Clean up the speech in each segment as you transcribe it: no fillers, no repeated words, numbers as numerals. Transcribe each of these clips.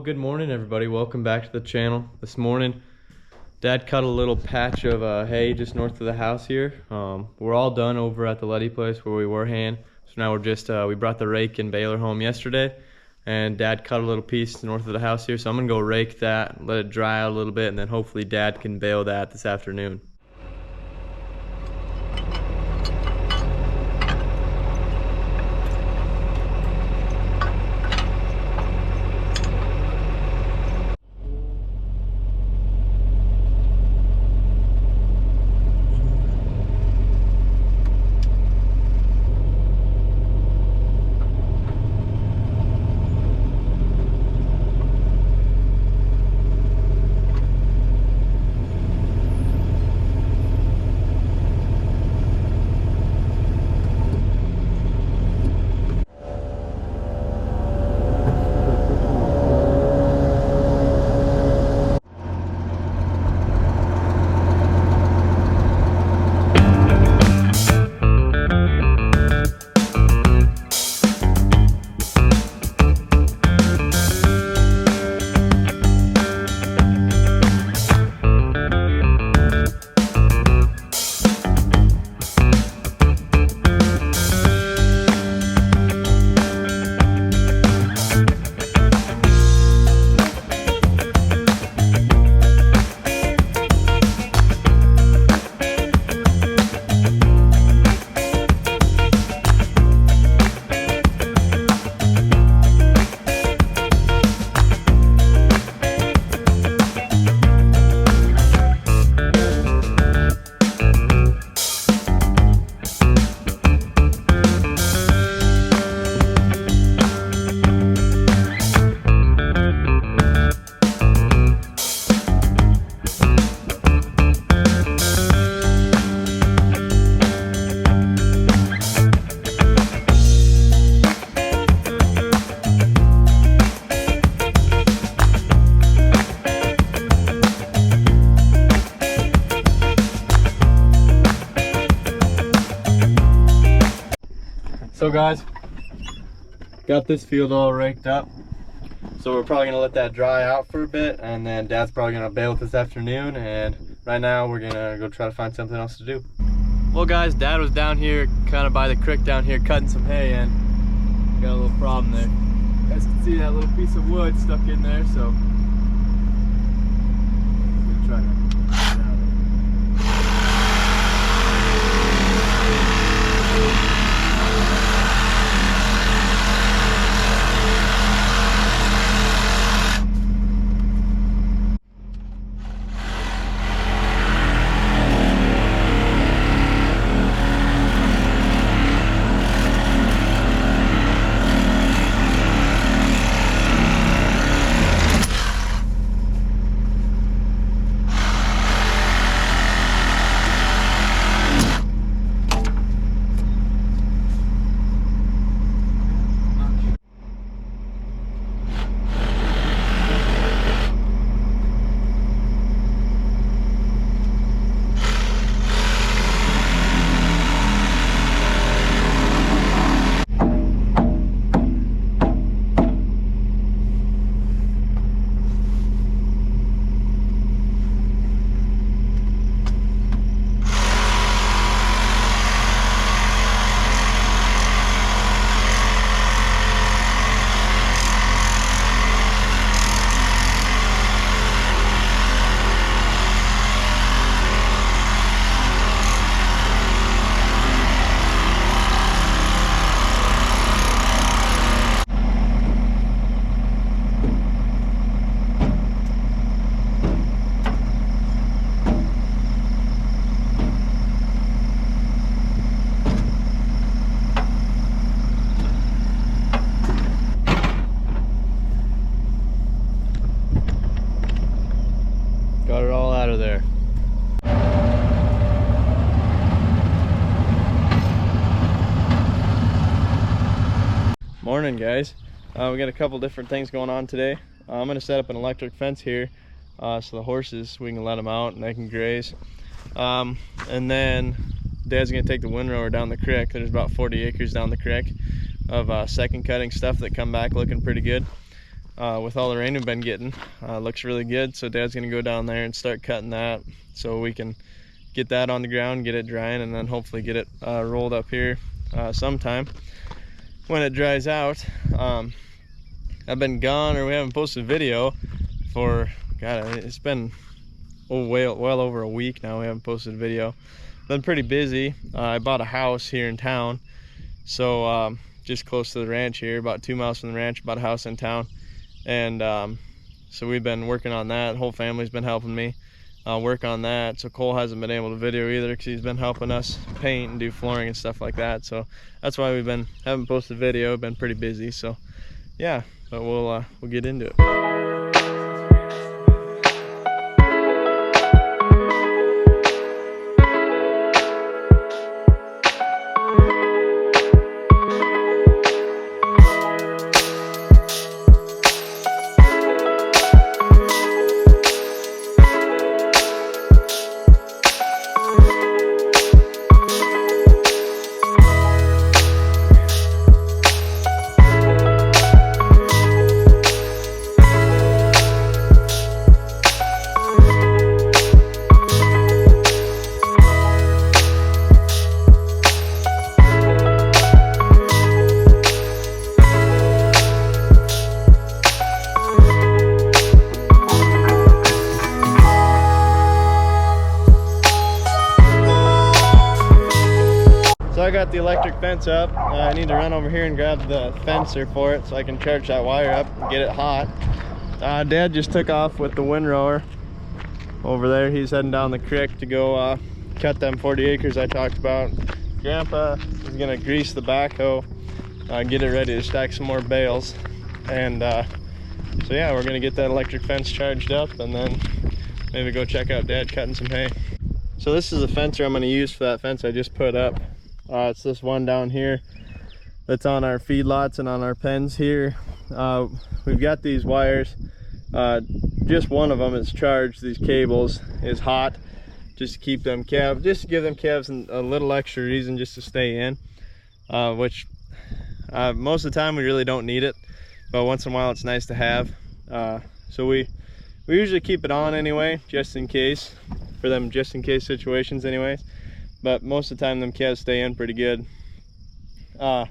Good morning, everybody. Welcome back to the channel. This morning Dad cut a little patch of hay just north of the house here. We're all done over at the Letty place where we were haying, so now we're just we brought the rake and baler home yesterday, and Dad cut a little piece north of the house here, so I'm gonna go rake that, let it dry out a little bit, and then hopefully Dad can bale that this afternoon. So guys, got this field all raked up, so we're probably gonna let that dry out for a bit, and then Dad's probably gonna bale it this afternoon, and right now we're gonna go try to find something else to do. Well guys, Dad was down here kind of by the creek down here cutting some hay, and got a little problem there. You guys can see that little piece of wood stuck in there, so I'm gonna try to get it out. Got it all out of there. Morning guys. We got a couple different things going on today. I'm going to set up an electric fence here so the horses, we can let them out and they can graze. And then Dad's going to take the windrower down the creek. There's about 40 acres down the creek of second cutting stuff that come back looking pretty good. with all the rain we've been getting. Looks really good, so Dad's gonna go down there and start cutting that so we can get that on the ground, get it drying, and then hopefully get it rolled up here sometime when it dries out. I've been gone, or we haven't posted a video for, God, it's been well over a week now. We haven't posted a video. Been pretty busy. I bought a house here in town, so just close to the ranch here, about 2 miles from the ranch, bought a house in town. And so we've been working on that. The whole family's been helping me work on that. So Cole hasn't been able to video either because he's been helping us paint and do flooring and stuff like that. So that's why we haven't posted a video. Been pretty busy. So yeah, but we'll get into it. So I got the electric fence up. I need to run over here and grab the fencer for it so I can charge that wire up and get it hot. Dad just took off with the windrower over there. He's heading down the creek to go cut them 40 acres I talked about. Grandpa is gonna grease the backhoe, get it ready to stack some more bales. And so yeah, we're gonna get that electric fence charged up and then maybe go check out Dad cutting some hay. So this is the fencer I'm gonna use for that fence I just put up. It's this one down here that's on our feedlots and on our pens here. We've got these wires. Just one of them is charged. These cables is hot, just to keep them calves, just to give them calves a little extra reason just to stay in. Which most of the time we really don't need it, but once in a while it's nice to have. So we usually keep it on anyway, just in case, for them just in case situations anyways. But most of the time them calves stay in pretty good. I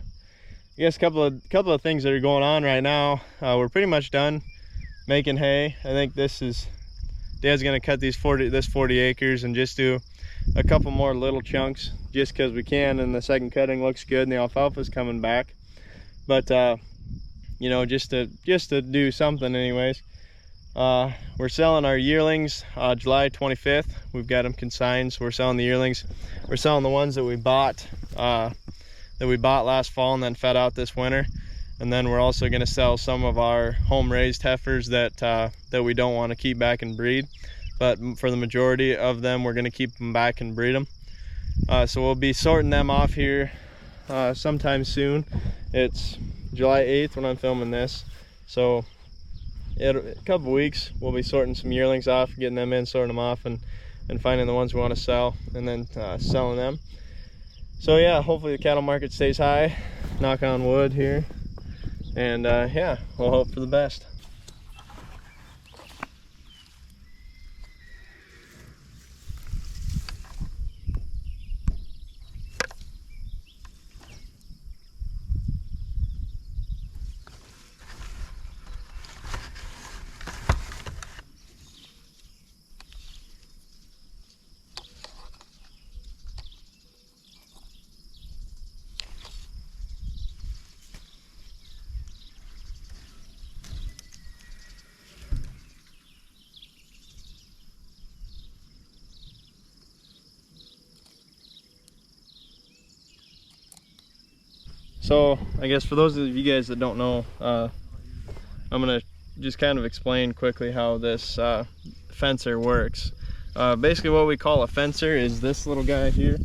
guess a couple of things that are going on right now. We're pretty much done making hay. I think Dad's gonna cut this 40 acres and just do a couple more little chunks just because we can, and the second cutting looks good and the alfalfa's coming back. But you know, just to do something anyways. We're selling our yearlings July 25th. We've got them consigned, so we're selling the yearlings. We're selling the ones that we bought last fall and then fed out this winter. And then we're also going to sell some of our home-raised heifers that we don't want to keep back and breed. But for the majority of them, we're going to keep them back and breed them. So we'll be sorting them off here sometime soon. It's July 8th when I'm filming this. So in a couple weeks we'll be sorting some yearlings off, getting them in, sorting them off, and finding the ones we want to sell, and then selling them. So yeah, hopefully the cattle market stays high, knock on wood here, and yeah, we'll hope for the best. So I guess for those of you guys that don't know, I'm gonna just kind of explain quickly how this fencer works. Basically what we call a fencer is this little guy here,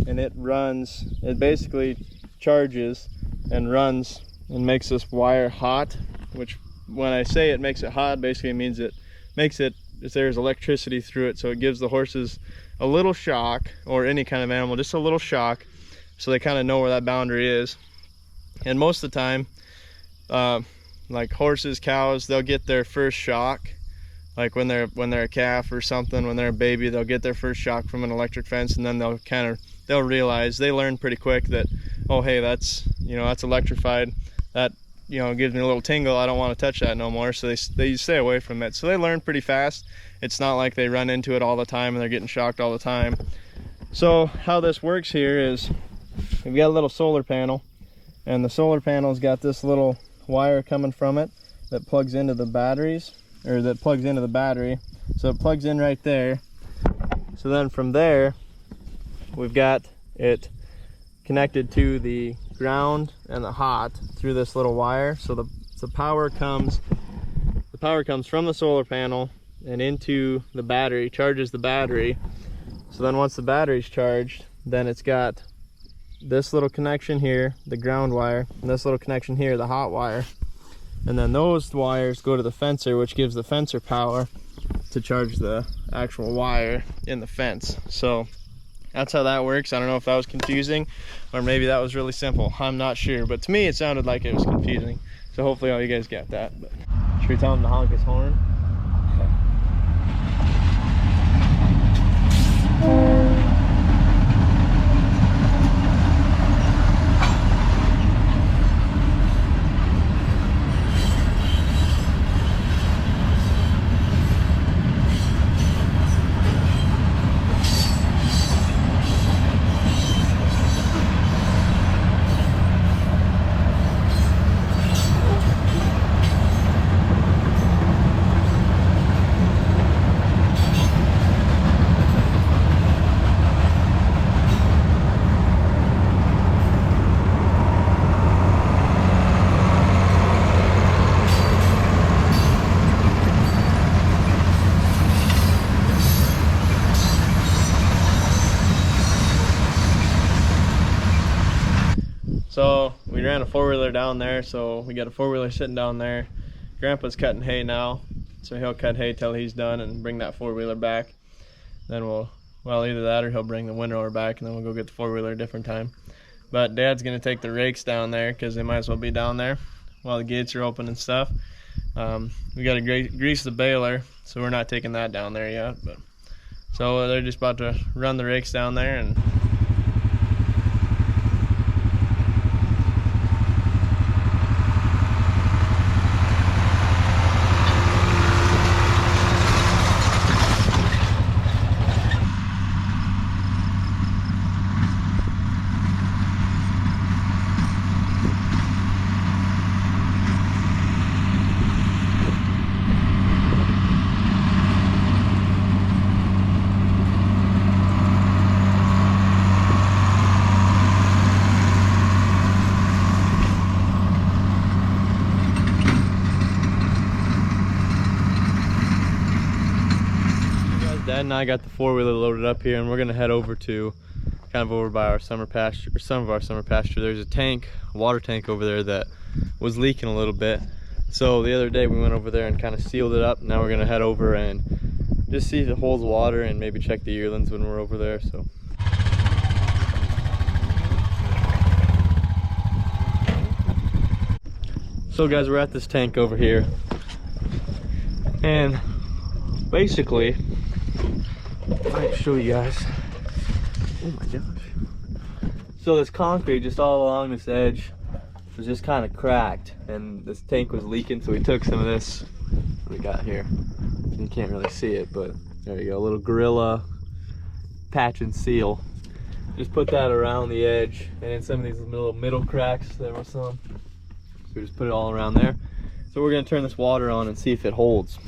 and it basically charges and runs and makes this wire hot, which when I say it makes it hot, basically it means it makes it, there's electricity through it, so it gives the horses a little shock, or any kind of animal, just a little shock, so they kind of know where that boundary is. And most of the time, like horses, cows, they'll get their first shock. Like when they're a calf or something, when they're a baby, they'll get their first shock from an electric fence, and then they'll realize, they learn pretty quick that, oh hey, that's electrified. That gives me a little tingle. I don't want to touch that no more. So they stay away from it. So they learn pretty fast. It's not like they run into it all the time and they're getting shocked all the time. So how this works here is we've got a little solar panel, and the solar panel's got this little wire coming from it that plugs into the batteries, or that plugs into the battery. So it plugs in right there. So then from there, we've got it connected to the ground and the hot through this little wire. So the power comes from the solar panel and into the battery, charges the battery. So then once the battery's charged, then it's got this little connection here, the ground wire, and this little connection here, the hot wire. And then those wires go to the fencer, which gives the fencer power to charge the actual wire in the fence. So that's how that works. I don't know if that was confusing, or maybe that was really simple. I'm not sure, but to me it sounded like it was confusing. So hopefully all you guys get that. But should we tell him to honk his horn? So we ran a four-wheeler down there, so we got a four-wheeler sitting down there. Grandpa's cutting hay now, so he'll cut hay till he's done and bring that four-wheeler back. Then well, either that or he'll bring the windrower back, and then we'll go get the four-wheeler a different time. But Dad's gonna take the rakes down there because they might as well be down there while the gates are open and stuff. We gotta grease the baler, so we're not taking that down there yet. But so they're just about to run the rakes down there, and Dad and I got the four-wheeler loaded up here, and we're gonna head over to kind of over by our summer pasture, or some of our summer pasture. There's a water tank over there that was leaking a little bit. So the other day we went over there and kind of sealed it up. Now we're gonna head over and just see if it holds water and maybe check the yearlings when we're over there. So guys, we're at this tank over here, and basically I might show you guys. Oh my gosh. So this concrete just all along this edge was just kind of cracked, and this tank was leaking, so we took some of this. What we got here, you can't really see it, but there you go, a little Gorilla patch and seal. Just put that around the edge, and in some of these little middle cracks there were some, so we just put it all around there. So we're gonna turn this water on and see if it holds.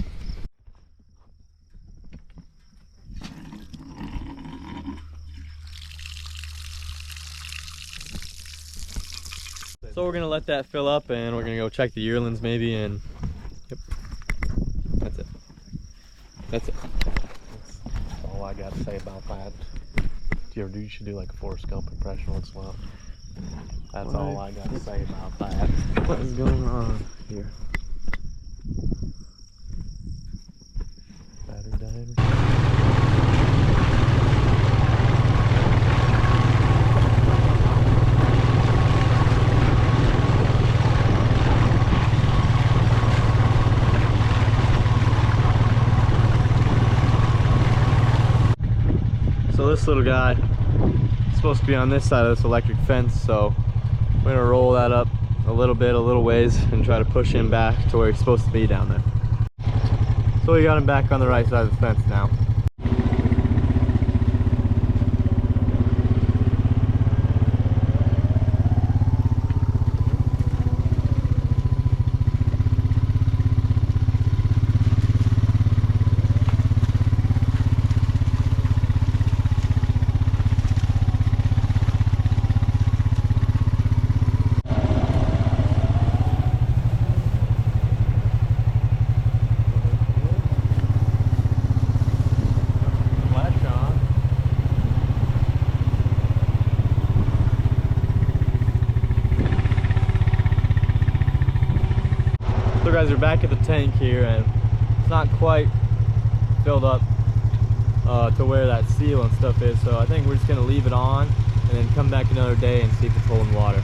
So we're gonna let that fill up, and we're gonna go check the yearlings maybe, and yep, that's it. That's all I got to say about that. You should do like a 4-scope impression once in a while. That's all I got to say about that. What is going on here? Battery died. this little guy is supposed to be on this side of this electric fence, so we're gonna roll that up a little ways and try to push him back to where he's supposed to be down there. So we got him back on the right side of the fence now. So guys, we're back at the tank here, and it's not quite filled up to where that seal and stuff is, so I think we're just gonna leave it on and then come back another day and see if it's holding water.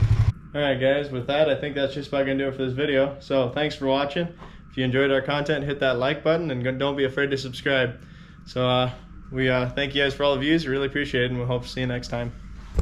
Alright guys, with that I think that's just about gonna do it for this video. So thanks for watching. If you enjoyed our content, hit that like button and don't be afraid to subscribe. So we thank you guys for all the views, we really appreciate it, and we hope to see you next time.